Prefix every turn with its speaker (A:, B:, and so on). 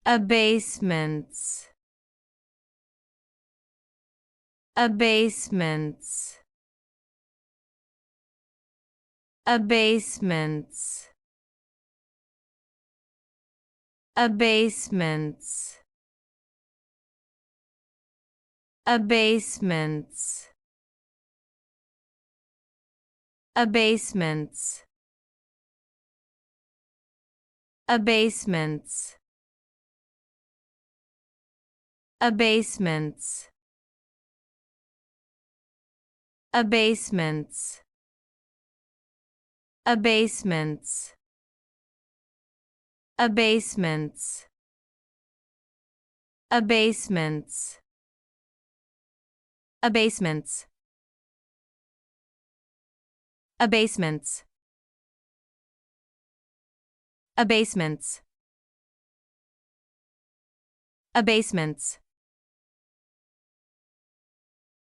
A: Abasements. Abasements. Abasements. Abasements. Abasements. Abasements. Abasements. Abasements. Abasements. Abasements. Abasements. Abasements. Abasements. Abasements. Abasements. Abasements.